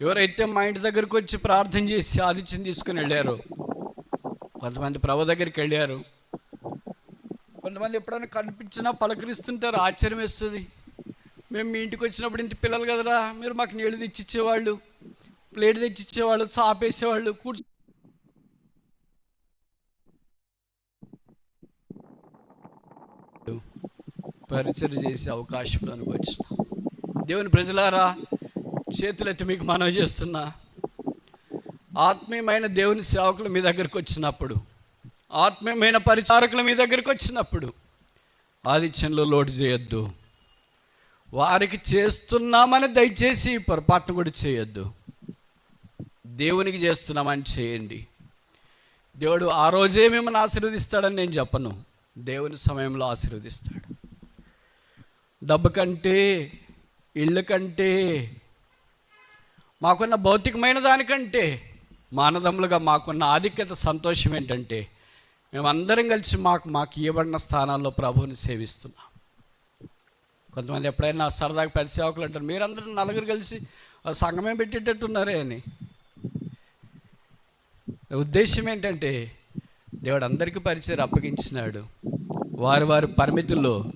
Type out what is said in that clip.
ఎవరైతే మా ఇంటి దగ్గరకు వచ్చి ప్రార్థన చేసి ఆదిత్యం తీసుకుని వెళ్ళారో, కొంతమంది ప్రభు దగ్గరికి వెళ్ళారు, కొంతమంది ఎప్పుడైనా కనిపించినా పలకరిస్తుంటారు. ఆశ్చర్యం వేస్తుంది. మేము మీ ఇంటికి వచ్చినప్పుడు ఇంటి పిల్లలు కదరా, మీరు మాకు నీళ్ళు తెచ్చిచ్చేవాళ్ళు, ప్లేట్ తెచ్చిచ్చేవాళ్ళు, చాపేసేవాళ్ళు, పరిచయం చేసే అవకాశంలోనికి వచ్చిన దేవుని ప్రజలారా, చేతులెత్తి మీకు మనవి చేస్తున్నా, ఆత్మీయమైన దేవుని సేవకులు మీ దగ్గరికి వచ్చినప్పుడు, ఆత్మీయమైన పరిచారకులు మీ దగ్గరికి వచ్చినప్పుడు ఆదిత్యంలో లోటు చేయొద్దు. వారికి చేస్తున్నామని దయచేసి పొరపాటును కూడా చేయొద్దు. దేవునికి చేస్తున్నామని చేయండి. దేవుడు ఆ రోజే మిమ్మల్ని ఆశీర్వదిస్తాడని నేను చెప్పను, దేవుని సమయంలో ఆశీర్వదిస్తాడు. డబ్బు కంటే, ఇళ్ళ కంటే, మాకున్న భౌతికమైన దానికంటే మానదములుగా మాకున్న ఆధిక్యత, సంతోషం ఏంటంటే మేమందరం కలిసి మాకు ఇవ్వబడిన స్థానాల్లో ప్రభువుని సేవిస్తున్నాం. కొంతమంది ఎప్పుడైనా సరదాగా పెద్ద సేవకులు అంటారు, మీరందరూ నలుగురు కలిసి సంఘమే పెట్టేటట్టున్నారే అని. ఉద్దేశం ఏంటంటే దేవుడు అందరికీ పరిచయం అప్పగించినాడు. వారి పరిమితుల్లో